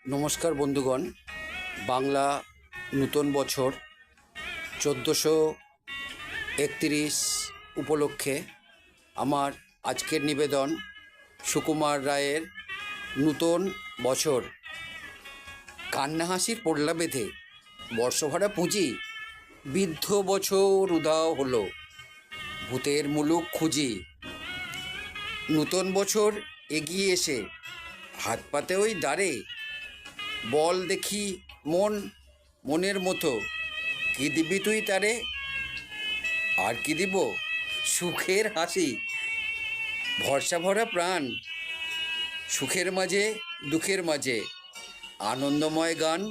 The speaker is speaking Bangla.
নমস্কার বন্ধুগণ। বাংলা নূতন বছর 1431 উপলক্ষে আমার আজকের নিবেদন সুকুমার রায়ের নূতন বছর। কান্না হাসির পড়লা বেঁধে বর্ষভরা পুঁজি, বৃদ্ধ বছর উধাও হলো, ভূতের মুলুক খুঁজি। নূতন বছর এগিয়ে এসে হাত পাতে ওই দ্বারে, বল দেখি মনের মতো, কি দিবি তুই তারে? আর কি দিব? সুখের হাসি, ভরসা ভরা প্রাণ, সুখের মাঝে দুঃখের মাঝে আনন্দময় গান।